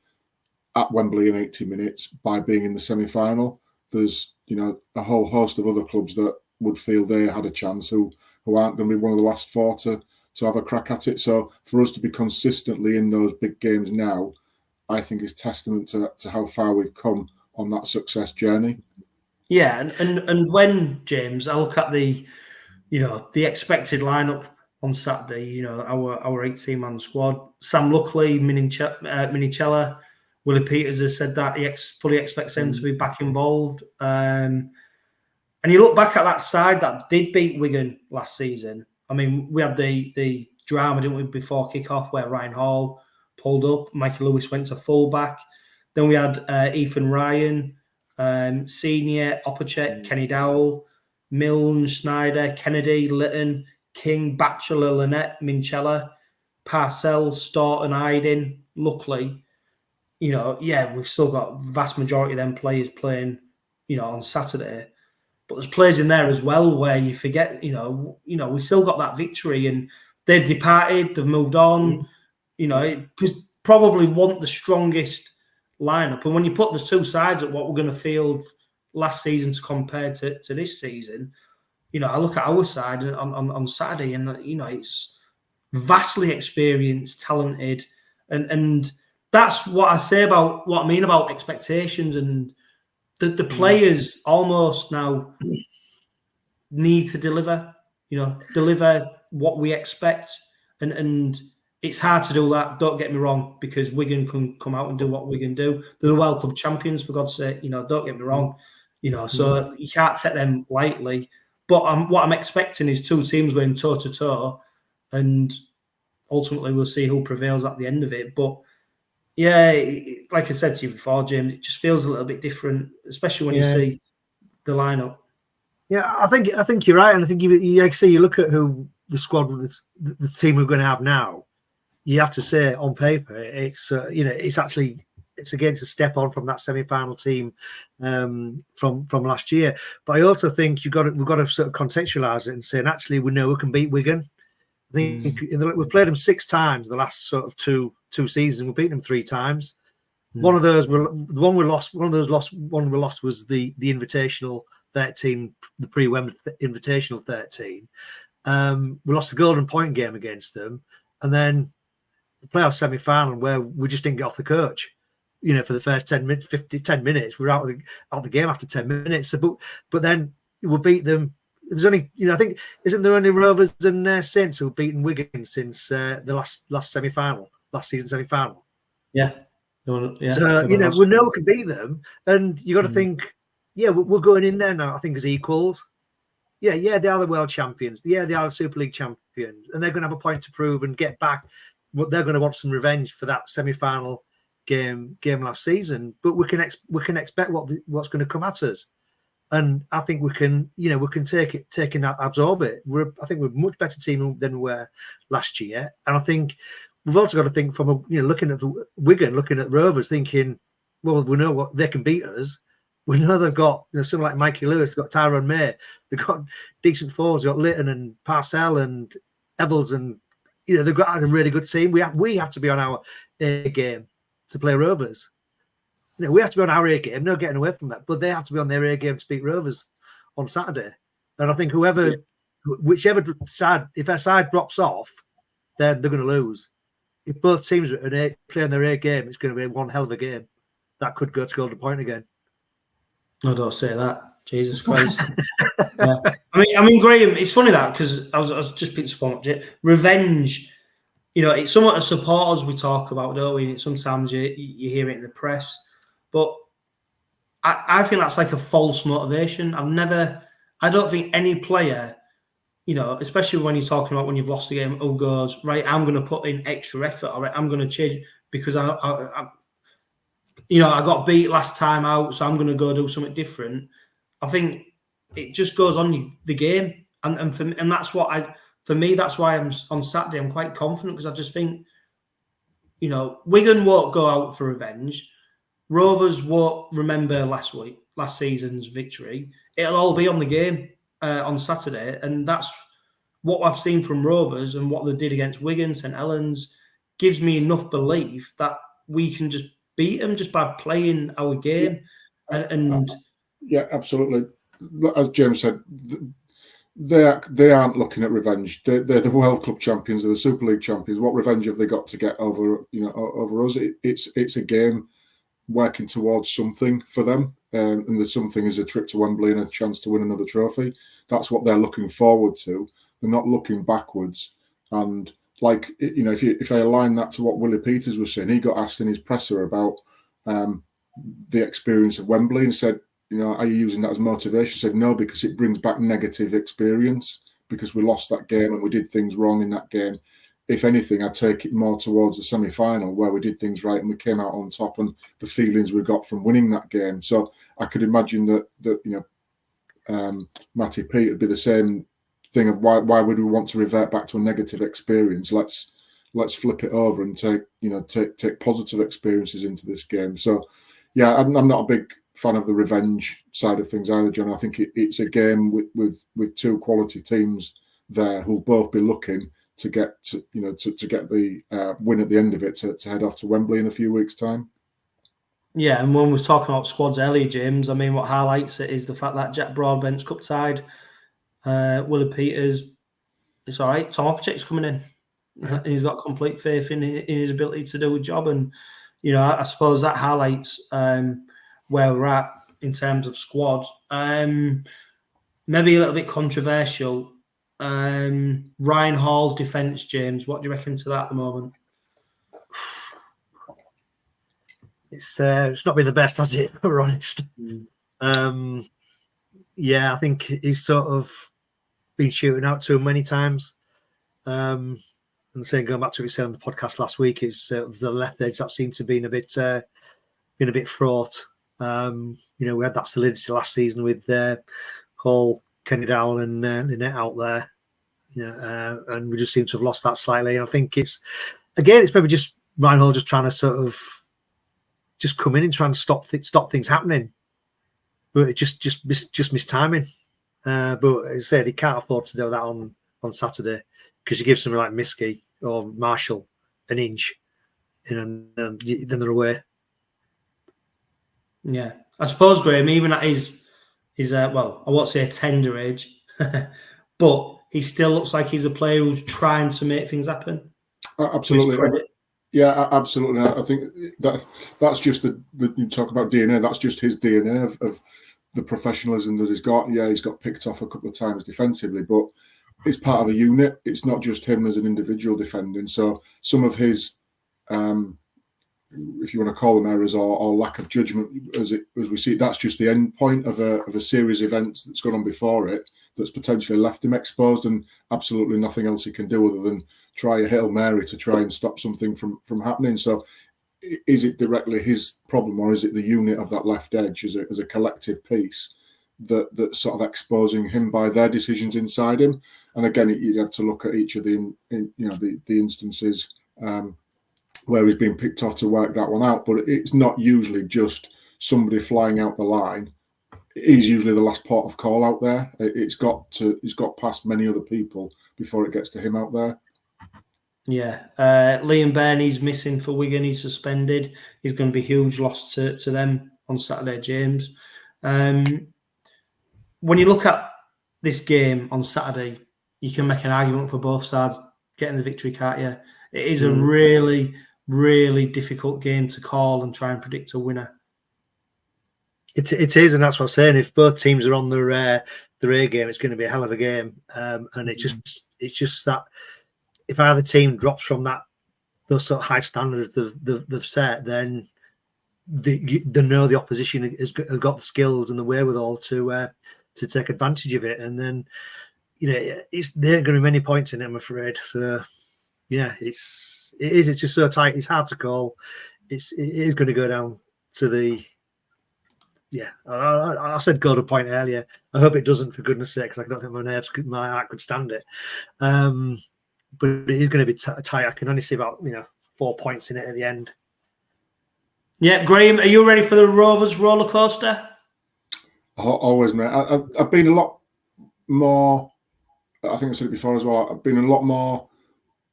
at Wembley in 80 minutes by being in the semi-final. There's, you know, a whole host of other clubs that would feel they had a chance who aren't going to be one of the last four to have a crack at it. So for us to be consistently in those big games now, I think is testament to how far we've come on that success journey. Yeah, and when, James, I look at the expected lineup on Saturday, you know, our 18-man squad, Sam Luckley, 𝗏𝗏, Willie Peters has said that he fully expects them to be back involved. And you look back at that side that did beat Wigan last season. I mean, we had the drama, didn't we, before kick-off where Ryan Hall pulled up, Michael Lewis went to full-back. Then we had Ethan Ryan, Senior, Opacek, Kenny Dowell, Milne, Snyder, Kennedy, Litton, King, Batchelor, Lynette, Minchella, Parcell, Staunton, Idin, Luckley. You know, yeah, we've still got vast majority of them players playing, you know, on Saturday. But there's players in there as well where you forget, you know, we still got that victory and they've departed, they've moved on. You know, it probably want the strongest lineup. And when you put the two sides at what we're going to field last season to compare to this season, you know, I look at our side on Saturday and, you know, it's vastly experienced, talented. And that's what I say about what I mean about expectations, and the players almost now need to deliver what we expect. And it's hard to do that, don't get me wrong, because Wigan can come out and do what Wigan do. They're the World Club champions, for God's sake, you know, don't get me wrong. You know, so you can't take them lightly. But what I'm expecting is two teams going toe-to-toe, and ultimately we'll see who prevails at the end of it. But yeah, like I said to you before, James, it just feels a little bit different, especially when you see the lineup. Yeah, I think you're right, and I think you look at who the squad, the team we're going to have now. You have to say on paper, it's it's against a step on from that semi-final team from last year. But I also think we've got to sort of contextualise it and say, actually, we know we can beat Wigan. I think we've played them 6 times the last sort of two seasons. We've beaten them 3 times. One of those, the one we lost was the Invitational 13, the pre-Wembley Invitational 13. We lost the Golden Point game against them, and then the playoff semi-final where we just didn't get off the coach. You know, for the first 10 minutes, we're out of the game after 10 minutes. So, but then we'll beat them. There's only, you know, I think, isn't there only Rovers and Saints who've beaten Wigan since the last semi-final, last season semi-final? Yeah. So, you know, we know we can beat them, and you got to think, yeah, we're going in there now, I think, as equals. Yeah, they are the world champions. Yeah, they are the Super League champions, and they're going to have a point to prove and get back. They're going to want some revenge for that semi-final game last season. But we can expect what's going to come at us, and I think we can take and absorb it. I think we're a much better team than we were last year, and I think we've also got to think from looking at Wigan, looking at Rovers, thinking, well, we know what they can beat us. We know they've got someone like Mikey Lewis, they've got Tyrone May, they've got decent forwards, they've got Litton and Parcell and Evans, and they've got a really good team. We have to be on our A game to play Rovers. We have to be on our A game, no getting away from that. But they have to be on their A game to beat Rovers on Saturday. And I think whichever side, if their side drops off, then they're going to lose. If both teams play on their A game, it's going to be one hell of a game. That could go to Golden Point again. No, don't say that. Jesus Christ. Yeah. I mean, Graham, it's funny that, because I was just picking up on it. Revenge, it's somewhat as supporters we talk about, don't we? Sometimes you hear it in the press. But I think that's like a false motivation. I don't think any player, especially when you're talking about when you've lost the game, who goes, right, I'm going to put in extra effort, all right, I'm going to change because I got beat last time out, so I'm going to go do something different. I think it just goes on the game, and that's what for me, that's why I'm on Saturday. I'm quite confident because I just think, you know, Wigan won't go out for revenge. Rovers won't remember last season's victory. It'll all be on the game on Saturday, and that's what I've seen from Rovers and what they did against Wigan, St Helens, gives me enough belief that we can just beat them just by playing our game. Yeah, absolutely. As James said, they aren't looking at revenge. They're the World Club champions, they're the Super League champions. What revenge have they got to get over over us? It's a game working towards something for them, and the something is a trip to Wembley and a chance to win another trophy. That's what they're looking forward to. They're not looking backwards. And like, you know, if I align that to what Willie Peters was saying, he got asked in his presser about the experience of Wembley and said, you know, are you using that as motivation? He said no, because it brings back negative experience because we lost that game and we did things wrong in that game. If anything, I take it more towards the semi-final where we did things right and we came out on top, and the feelings we got from winning that game. So I could imagine that you know, Matty Pete would be the same thing of why would we want to revert back to a negative experience? Let's flip it over and take positive experiences into this game. So yeah, I'm not a big fan of the revenge side of things either, John. I think it's a game with two quality teams there who'll both be looking to get to get the win at the end of it to head off to Wembley in a few weeks' time. Yeah, and when we're talking about squads earlier, James, I mean, what highlights it is the fact that Jack Broadbent's cup tied, Willie Peters, it's all right. Tom Opacek's coming in. Yeah. He's got complete faith in his ability to do a job, and you know, I suppose that highlights where we're at in terms of squad. Maybe a little bit controversial. Ryan Hall's defence, James. What do you reckon to that at the moment? It's not been the best, has it? We're honest. Yeah, I think he's sort of been shooting out to him many times. And saying, going back to what we said on the podcast last week, is the left edge that seemed to be a bit fraught. You know, we had that solidity last season with Hall, Kenny Dowell, and Lynette out there. Yeah, and we just seem to have lost that slightly. And I think it's maybe just Ryan Hall just trying to sort of just come in and trying to stop things happening, but it just missed timing. But as I said, he can't afford to do that on Saturday, because you give somebody like Miskey or Marshall an inch, and then they're away. Yeah, I suppose, Graham, even at his well, I won't say a tender age, but he still looks like he's a player who's trying to make things happen. Absolutely. Yeah, absolutely. I think that's just the you talk about DNA. That's just his DNA of the professionalism that he's got. Yeah, he's got picked off a couple of times defensively, but it's part of a unit. It's not just him as an individual defending. So some of his, if you want to call them errors or lack of judgment, as we see, that's just the end point of a series of events that's gone on before it that's potentially left him exposed, and absolutely nothing else he can do other than try a Hail Mary to try and stop something from happening. So is it directly his problem, or is it the unit of that left edge as a collective piece that's sort of exposing him by their decisions inside him? And again, you have to look at each of the instances where he's been picked off to work that one out. But it's not usually just somebody flying out the line. He's usually the last port of call out there. He's got past many other people before it gets to him out there. Yeah, Liam Burney's missing for Wigan. He's suspended. He's going to be a huge loss to them on Saturday, James. When you look at this game on Saturday, you can make an argument for both sides getting the victory, can't you? It is a really, really difficult game to call and try and predict a winner. It is, and that's what I'm saying. If both teams are on their A game, it's going to be a hell of a game. And it's just that if either team drops from those sort of high standards they've set, then they know the opposition has got the skills and the wherewithal to take advantage of it. And then, you know, there ain't going to be many points in it, I'm afraid. So yeah, it's just so tight. It's hard to call. It is going to go down to the yeah, I said golden point earlier. I hope it doesn't, for goodness sake, because I don't think my heart could stand it. But it is going to be tight. I can only see about 4 points in it at the end. Yeah, Graham, are you ready for the Rovers roller coaster? Always, mate. I've been a lot more. I think I said it before as well. I've been a lot more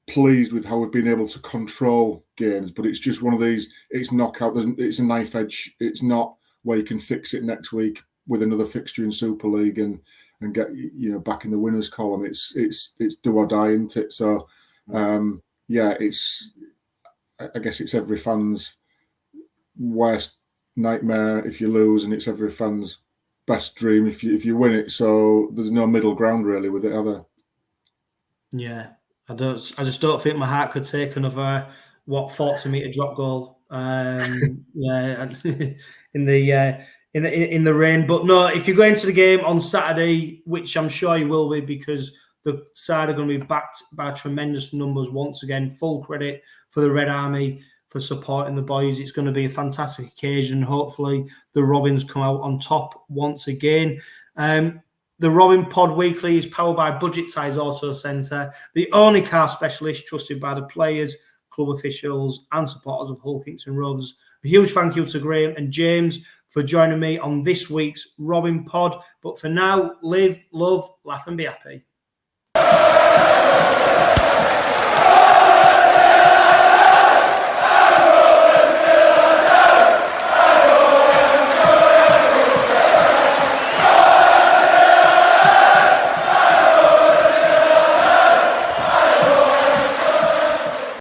pleased with how we've been able to control games, but it's just one of these. It's knockout. It's a knife edge. It's not where you can fix it next week with another fixture in Super League and get back in the winners column. It's do or die, isn't it? So yeah, I guess it's every fan's worst nightmare if you lose, and it's every fan's best dream if you win it. So there's no middle ground really with it, either. Yeah, I just don't think my heart could take another 40-meter drop goal. Yeah, in the rain. But no, if you go into the game on Saturday, which I'm sure you will be, because the side are going to be backed by tremendous numbers once again. Full credit for the Red Army for supporting the boys. It's going to be a fantastic occasion. Hopefully the Robins come out on top once again. The Robin Pod Weekly is powered by Budget Size Auto Centre, the only car specialist trusted by the players, club officials and supporters of Hull Kingston Rovers. A huge thank you to Graham and James for joining me on this week's Robin Pod. But for now, live, love, laugh and be happy.